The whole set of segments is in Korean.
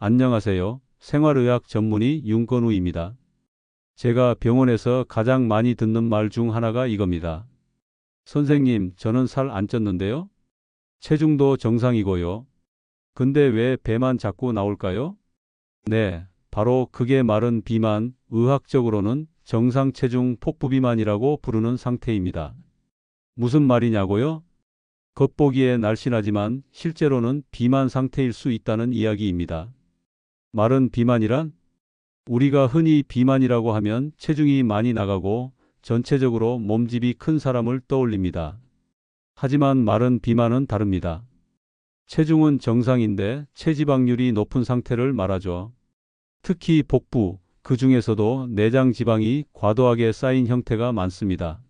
안녕하세요. 생활의학 전문의 윤건우입니다. 제가 병원에서 가장 많이 듣는 말 중 하나가 이겁니다. 선생님, 저는 살 안 쪘는데요? 체중도 정상이고요. 근데 왜 배만 자꾸 나올까요? 네, 바로 그게 마른 비만, 의학적으로는 정상 체중 폭부비만이라고 부르는 상태입니다. 무슨 말이냐고요? 겉보기에 날씬하지만 실제로는 비만 상태일 수 있다는 이야기입니다. 마른 비만이란? 우리가 흔히 비만이라고 하면 체중이 많이 나가고 전체적으로 몸집이 큰 사람을 떠올립니다. 하지만 마른 비만은 다릅니다. 체중은 정상인데 체지방률이 높은 상태를 말하죠. 특히 복부, 그 중에서도 내장 지방이 과도하게 쌓인 형태가 많습니다.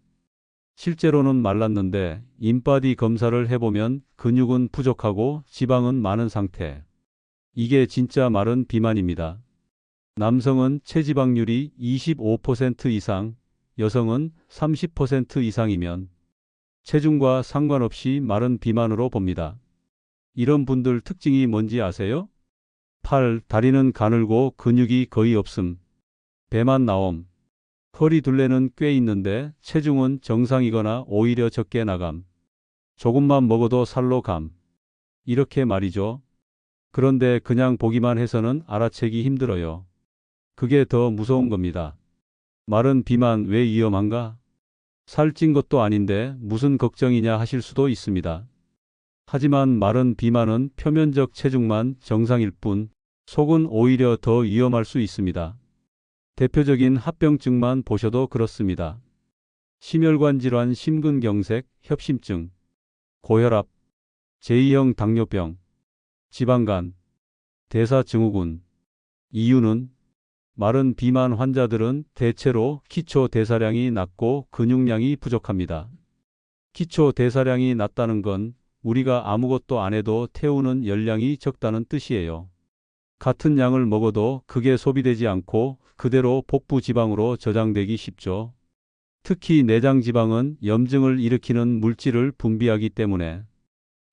실제로는 말랐는데 인바디 검사를 해보면 근육은 부족하고 지방은 많은 상태. 이게 진짜 마른 비만입니다. 남성은 체지방률이 25% 이상, 여성은 30% 이상이면 체중과 상관없이 마른 비만으로 봅니다. 이런 분들 특징이 뭔지 아세요? 팔, 다리는 가늘고 근육이 거의 없음, 배만 나옴, 허리 둘레는 꽤 있는데 체중은 정상이거나 오히려 적게 나감, 조금만 먹어도 살로 감. 이렇게 말이죠. 그런데 그냥 보기만 해서는 알아채기 힘들어요. 그게 더 무서운 겁니다. 마른 비만 왜 위험한가? 살찐 것도 아닌데 무슨 걱정이냐 하실 수도 있습니다. 하지만 마른 비만은 표면적 체중만 정상일 뿐 속은 오히려 더 위험할 수 있습니다. 대표적인 합병증만 보셔도 그렇습니다. 심혈관 질환, 심근경색, 협심증, 고혈압, 제2형 당뇨병, 지방간, 대사증후군. 이유는 마른 비만 환자들은 대체로 기초 대사량이 낮고 근육량이 부족합니다. 기초 대사량이 낮다는 건 우리가 아무것도 안 해도 태우는 열량이 적다는 뜻이에요. 같은 양을 먹어도 그게 소비되지 않고 그대로 복부 지방으로 저장되기 쉽죠. 특히 내장 지방은 염증을 일으키는 물질을 분비하기 때문에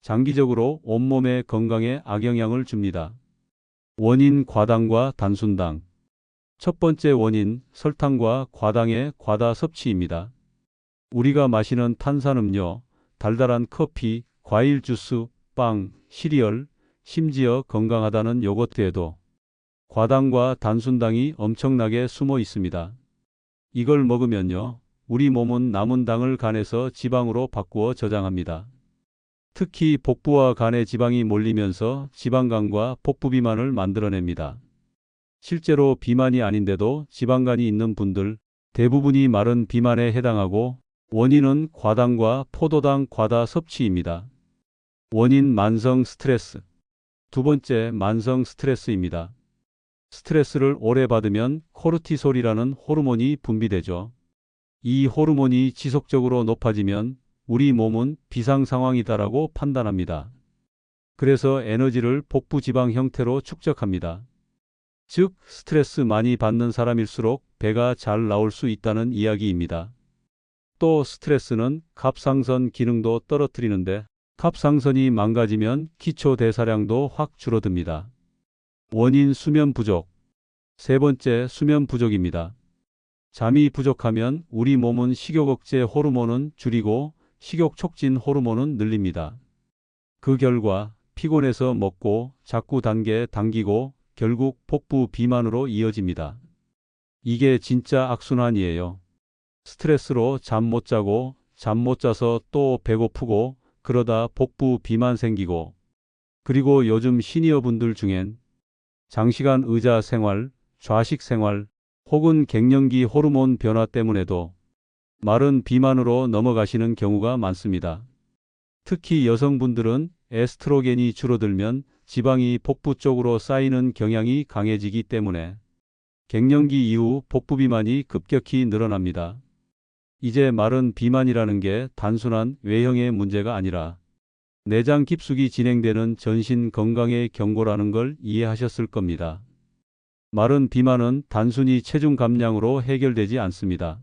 장기적으로 온몸의 건강에 악영향을 줍니다. 원인 과당과 단순당. 첫 번째 원인, 설탕과 과당의 과다 섭취입니다. 우리가 마시는 탄산음료, 달달한 커피, 과일 주스, 빵, 시리얼, 심지어 건강하다는 요거트에도 과당과 단순당이 엄청나게 숨어 있습니다. 이걸 먹으면요, 우리 몸은 남은 당을 간에서 지방으로 바꾸어 저장합니다. 특히 복부와 간에 지방이 몰리면서 지방간과 복부비만을 만들어냅니다. 실제로 비만이 아닌데도 지방간이 있는 분들 대부분이 마른 비만에 해당하고 원인은 과당과 포도당 과다 섭취입니다. 원인 만성 스트레스. 두 번째, 만성 스트레스입니다. 스트레스를 오래 받으면 코르티솔이라는 호르몬이 분비되죠. 이 호르몬이 지속적으로 높아지면 우리 몸은 비상 상황이다라고 판단합니다. 그래서 에너지를 복부 지방 형태로 축적합니다. 즉, 스트레스 많이 받는 사람일수록 배가 잘 나올 수 있다는 이야기입니다. 또 스트레스는 갑상선 기능도 떨어뜨리는데 갑상선이 망가지면 기초 대사량도 확 줄어듭니다. 원인 수면 부족. 세 번째, 수면 부족입니다. 잠이 부족하면 우리 몸은 식욕 억제 호르몬은 줄이고 식욕 촉진 호르몬은 늘립니다. 그 결과 피곤해서 먹고 자꾸 당기고 결국 복부 비만으로 이어집니다. 이게 진짜 악순환이에요. 스트레스로 잠 못 자고 잠 못 자서 또 배고프고 그러다 복부 비만 생기고 그리고 요즘 시니어 분들 중엔 장시간 의자 생활, 좌식 생활 혹은 갱년기 호르몬 변화 때문에도 마른 비만으로 넘어가시는 경우가 많습니다. 특히 여성분들은 에스트로겐이 줄어들면 지방이 복부 쪽으로 쌓이는 경향이 강해지기 때문에 갱년기 이후 복부 비만이 급격히 늘어납니다. 이제 마른 비만이라는 게 단순한 외형의 문제가 아니라 내장 깊숙이 진행되는 전신 건강의 경고라는 걸 이해하셨을 겁니다. 마른 비만은 단순히 체중 감량으로 해결되지 않습니다.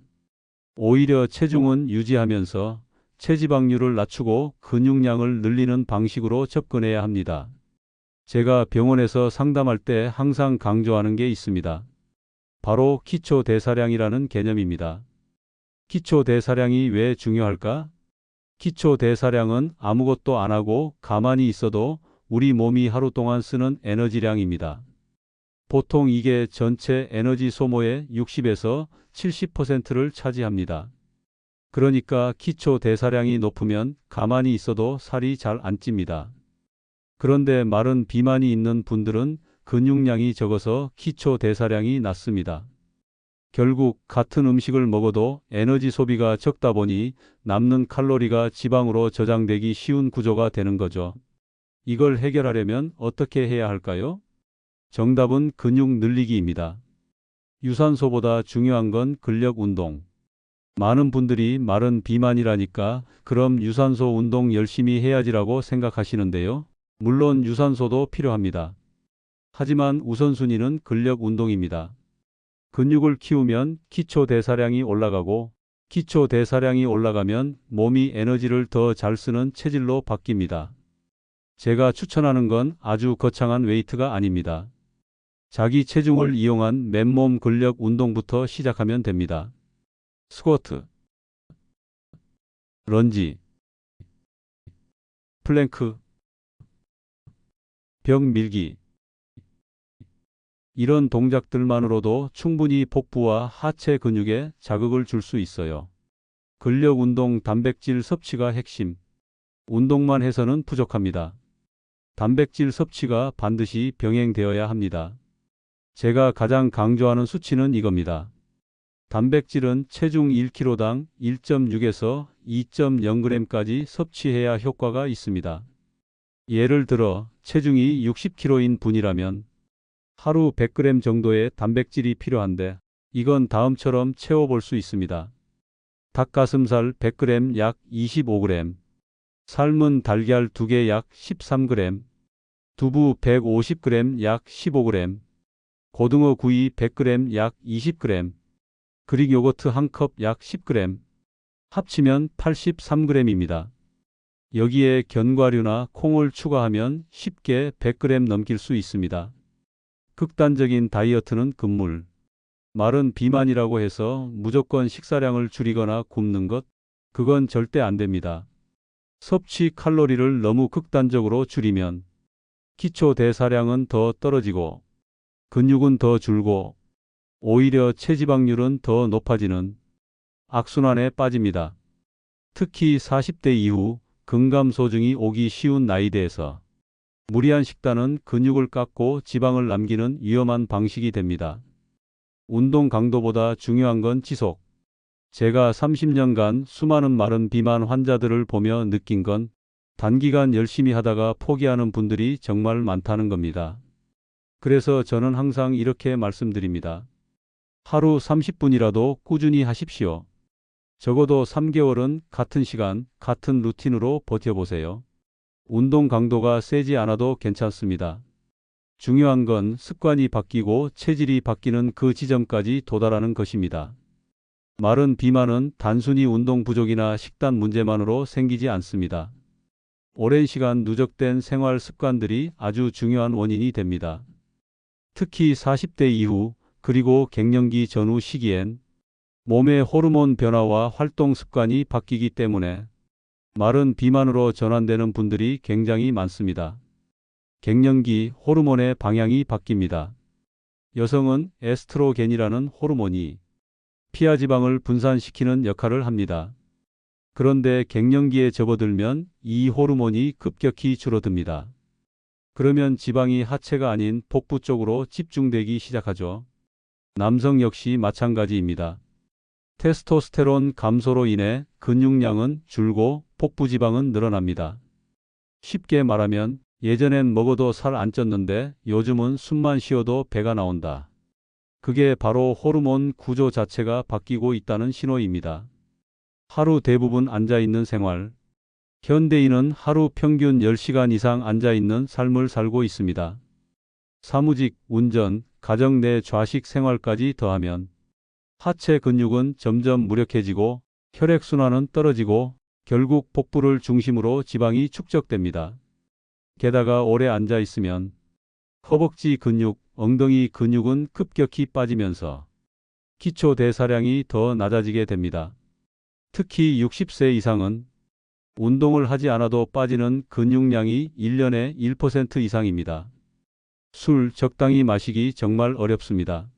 오히려 체중은 유지하면서 체지방률을 낮추고 근육량을 늘리는 방식으로 접근해야 합니다. 제가 병원에서 상담할 때 항상 강조하는 게 있습니다. 바로 기초대사량이라는 개념입니다. 기초대사량이 왜 중요할까? 기초대사량은 아무것도 안 하고 가만히 있어도 우리 몸이 하루 동안 쓰는 에너지량입니다. 보통 이게 전체 에너지 소모의 60에서 70%를 차지합니다. 그러니까 기초대사량이 높으면 가만히 있어도 살이 잘 안 찝니다. 그런데 마른 비만이 있는 분들은 근육량이 적어서 기초대사량이 낮습니다. 결국 같은 음식을 먹어도 에너지 소비가 적다 보니 남는 칼로리가 지방으로 저장되기 쉬운 구조가 되는 거죠. 이걸 해결하려면 어떻게 해야 할까요? 정답은 근육 늘리기입니다. 유산소보다 중요한 건 근력 운동. 많은 분들이 마른 비만이라니까 그럼 유산소 운동 열심히 해야지라고 생각하시는데요. 물론 유산소도 필요합니다. 하지만 우선순위는 근력 운동입니다. 근육을 키우면 기초 대사량이 올라가고 기초 대사량이 올라가면 몸이 에너지를 더 잘 쓰는 체질로 바뀝니다. 제가 추천하는 건 아주 거창한 웨이트가 아닙니다. 자기 체중을 이용한 맨몸 근력 운동부터 시작하면 됩니다. 스쿼트, 런지, 플랭크, 벽 밀기. 이런 동작들만으로도 충분히 복부와 하체 근육에 자극을 줄 수 있어요. 근력 운동 단백질 섭취가 핵심. 운동만 해서는 부족합니다. 단백질 섭취가 반드시 병행되어야 합니다. 제가 가장 강조하는 수치는 이겁니다. 단백질은 체중 1kg당 1.6에서 2.0g까지 섭취해야 효과가 있습니다. 예를 들어 체중이 60kg인 분이라면 하루 100g 정도의 단백질이 필요한데 이건 다음처럼 채워볼 수 있습니다. 닭가슴살 100g 약 25g, 삶은 달걀 2개 약 13g, 두부 150g 약 15g, 고등어 구이 100g 약 20g, 그릭 요거트 1컵 약 10g, 합치면 83g입니다. 여기에 견과류나 콩을 추가하면 쉽게 100g 넘길 수 있습니다. 극단적인 다이어트는 금물. 마른 비만이라고 해서 무조건 식사량을 줄이거나 굶는 것, 그건 절대 안 됩니다. 섭취 칼로리를 너무 극단적으로 줄이면 기초 대사량은 더 떨어지고 근육은 더 줄고 오히려 체지방률은 더 높아지는 악순환에 빠집니다. 특히 40대 이후 근감소증이 오기 쉬운 나이대에서 무리한 식단은 근육을 깎고 지방을 남기는 위험한 방식이 됩니다. 운동 강도보다 중요한 건 지속. 제가 30년간 수많은 마른 비만 환자들을 보며 느낀 건 단기간 열심히 하다가 포기하는 분들이 정말 많다는 겁니다. 그래서 저는 항상 이렇게 말씀드립니다. 하루 30분이라도 꾸준히 하십시오. 적어도 3개월은 같은 시간, 같은 루틴으로 버텨보세요. 운동 강도가 세지 않아도 괜찮습니다. 중요한 건 습관이 바뀌고 체질이 바뀌는 그 지점까지 도달하는 것입니다. 마른 비만은 단순히 운동 부족이나 식단 문제만으로 생기지 않습니다. 오랜 시간 누적된 생활 습관들이 아주 중요한 원인이 됩니다. 특히 40대 이후 그리고 갱년기 전후 시기엔 몸의 호르몬 변화와 활동 습관이 바뀌기 때문에 마른 비만으로 전환되는 분들이 굉장히 많습니다. 갱년기 호르몬의 방향이 바뀝니다. 여성은 에스트로겐이라는 호르몬이 피하 지방을 분산시키는 역할을 합니다. 그런데 갱년기에 접어들면 이 호르몬이 급격히 줄어듭니다. 그러면 지방이 하체가 아닌 복부 쪽으로 집중되기 시작하죠. 남성 역시 마찬가지입니다. 테스토스테론 감소로 인해 근육량은 줄고 복부 지방은 늘어납니다. 쉽게 말하면 예전엔 먹어도 살 안 쪘는데 요즘은 숨만 쉬어도 배가 나온다. 그게 바로 호르몬 구조 자체가 바뀌고 있다는 신호입니다. 하루 대부분 앉아있는 생활. 현대인은 하루 평균 10시간 이상 앉아있는 삶을 살고 있습니다. 사무직, 운전, 가정 내 좌식 생활까지 더하면 하체 근육은 점점 무력해지고 혈액순환은 떨어지고 결국 복부를 중심으로 지방이 축적됩니다. 게다가 오래 앉아 있으면 허벅지 근육, 엉덩이 근육은 급격히 빠지면서 기초 대사량이 더 낮아지게 됩니다. 특히 60세 이상은 운동을 하지 않아도 빠지는 근육량이 1년에 1% 이상입니다. 술 적당히 마시기 정말 어렵습니다.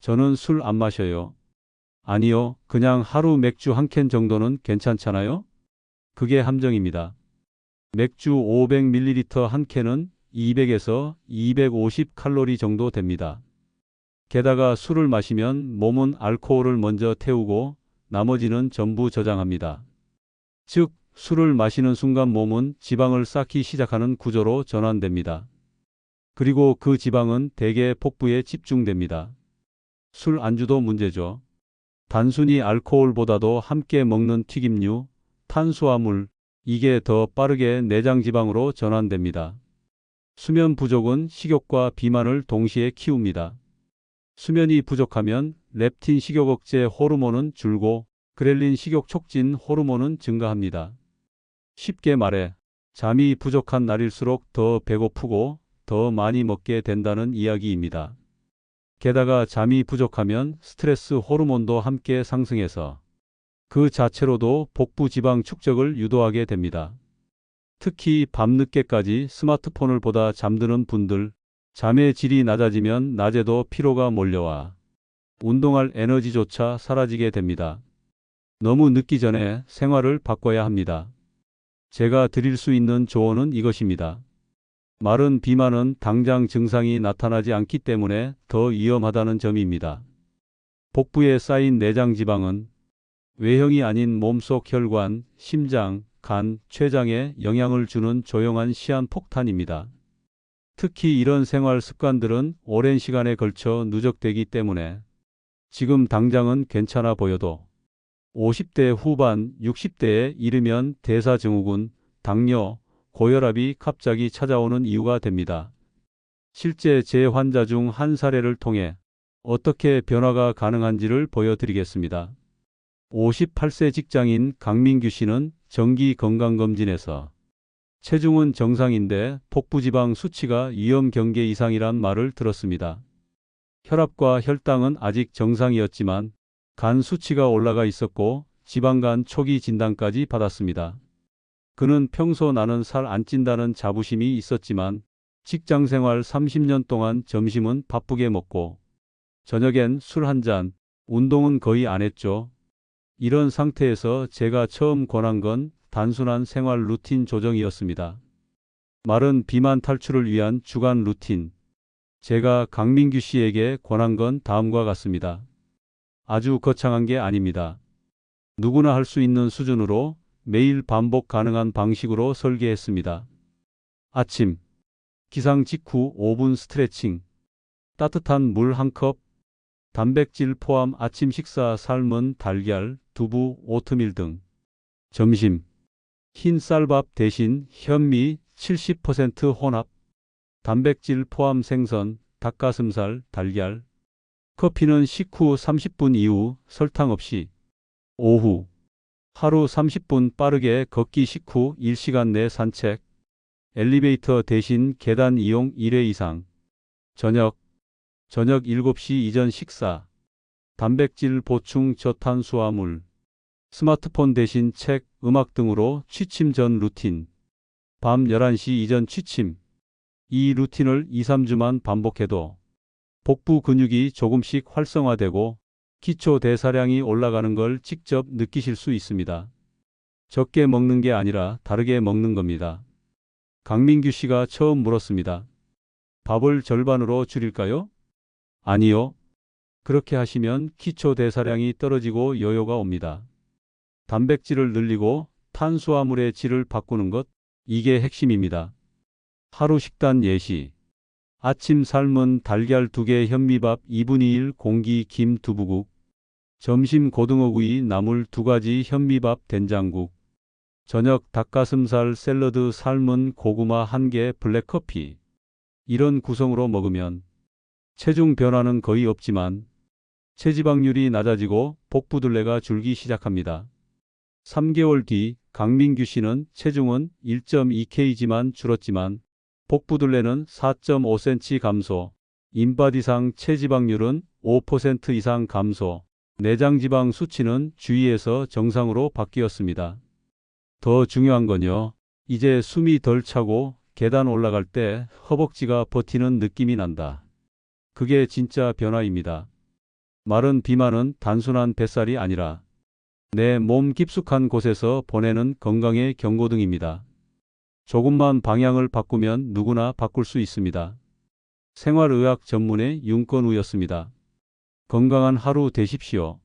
저는 술 안 마셔요. 아니요, 그냥 하루 맥주 한 캔 정도는 괜찮잖아요? 그게 함정입니다. 맥주 500ml 한 캔은 200에서 250 칼로리 정도 됩니다. 게다가 술을 마시면 몸은 알코올을 먼저 태우고 나머지는 전부 저장합니다. 즉, 술을 마시는 순간 몸은 지방을 쌓기 시작하는 구조로 전환됩니다. 그리고 그 지방은 대개 복부에 집중됩니다. 술 안주도 문제죠. 단순히 알코올보다도 함께 먹는 튀김류, 탄수화물, 이게 더 빠르게 내장 지방으로 전환됩니다. 수면 부족은 식욕과 비만을 동시에 키웁니다. 수면이 부족하면 렙틴 식욕 억제 호르몬은 줄고 그렐린 식욕 촉진 호르몬은 증가합니다. 쉽게 말해 잠이 부족한 날일수록 더 배고프고 더 많이 먹게 된다는 이야기입니다. 게다가 잠이 부족하면 스트레스 호르몬도 함께 상승해서 그 자체로도 복부 지방 축적을 유도하게 됩니다. 특히 밤늦게까지 스마트폰을 보다 잠드는 분들, 잠의 질이 낮아지면 낮에도 피로가 몰려와 운동할 에너지조차 사라지게 됩니다. 너무 늦기 전에 생활을 바꿔야 합니다. 제가 드릴 수 있는 조언은 이것입니다. 마른 비만은 당장 증상이 나타나지 않기 때문에 더 위험하다는 점입니다. 복부에 쌓인 내장 지방은 외형이 아닌 몸속 혈관, 심장, 간, 췌장에 영향을 주는 조용한 시한폭탄입니다. 특히 이런 생활 습관들은 오랜 시간에 걸쳐 누적되기 때문에 지금 당장은 괜찮아 보여도 50대 후반, 60대에 이르면 대사증후군, 당뇨, 고혈압이 갑자기 찾아오는 이유가 됩니다. 실제 제 환자 중 한 사례를 통해 어떻게 변화가 가능한지를 보여드리겠습니다. 58세 직장인 강민규 씨는 정기 건강검진에서 체중은 정상인데 복부지방 수치가 위험 경계 이상이란 말을 들었습니다. 혈압과 혈당은 아직 정상이었지만 간 수치가 올라가 있었고 지방간 초기 진단까지 받았습니다. 그는 평소 나는 살 안 찐다는 자부심이 있었지만 직장생활 30년 동안 점심은 바쁘게 먹고 저녁엔 술 한 잔, 운동은 거의 안 했죠. 이런 상태에서 제가 처음 권한 건 단순한 생활 루틴 조정이었습니다. 마른 비만 탈출을 위한 주간 루틴. 제가 강민규 씨에게 권한 건 다음과 같습니다. 아주 거창한 게 아닙니다. 누구나 할 수 있는 수준으로 매일 반복 가능한 방식으로 설계했습니다. 아침, 기상 직후 5분 스트레칭, 따뜻한 물 한 컵, 단백질 포함 아침 식사 삶은 달걀, 두부, 오트밀 등. 점심, 흰 쌀밥 대신 현미 70% 혼합, 단백질 포함 생선, 닭가슴살, 달걀. 커피는 식후 30분 이후 설탕 없이. 오후, 하루 30분 빠르게 걷기 식후 1시간 내 산책. 엘리베이터 대신 계단 이용 1회 이상. 저녁 7시 이전 식사. 단백질 보충 저탄수화물. 스마트폰 대신 책, 음악 등으로 취침 전 루틴. 밤 11시 이전 취침. 이 루틴을 2, 3주만 반복해도 복부 근육이 조금씩 활성화되고 기초 대사량이 올라가는 걸 직접 느끼실 수 있습니다. 적게 먹는 게 아니라 다르게 먹는 겁니다. 강민규 씨가 처음 물었습니다. 밥을 절반으로 줄일까요? 아니요. 그렇게 하시면 기초 대사량이 떨어지고 요요가 옵니다. 단백질을 늘리고 탄수화물의 질을 바꾸는 것, 이게 핵심입니다. 하루 식단 예시. 아침 삶은 달걀 2개 현미밥 2분의 1 공기 김 두부국. 점심 고등어구이 나물 2가지 현미밥 된장국. 저녁 닭가슴살 샐러드 삶은 고구마 1개 블랙커피. 이런 구성으로 먹으면 체중 변화는 거의 없지만 체지방률이 낮아지고 복부둘레가 줄기 시작합니다. 3개월 뒤 강민규 씨는 체중은 1.2kg만 줄었지만 복부둘레는 4.5cm 감소, 인바디상 체지방률은 5% 이상 감소, 내장지방 수치는 주위에서 정상으로 바뀌었습니다. 더 중요한 건요. 이제 숨이 덜 차고 계단 올라갈 때 허벅지가 버티는 느낌이 난다. 그게 진짜 변화입니다. 마른 비만은 단순한 뱃살이 아니라 내 몸 깊숙한 곳에서 보내는 건강의 경고등입니다. 조금만 방향을 바꾸면 누구나 바꿀 수 있습니다. 생활의학 전문의 윤건우였습니다. 건강한 하루 되십시오.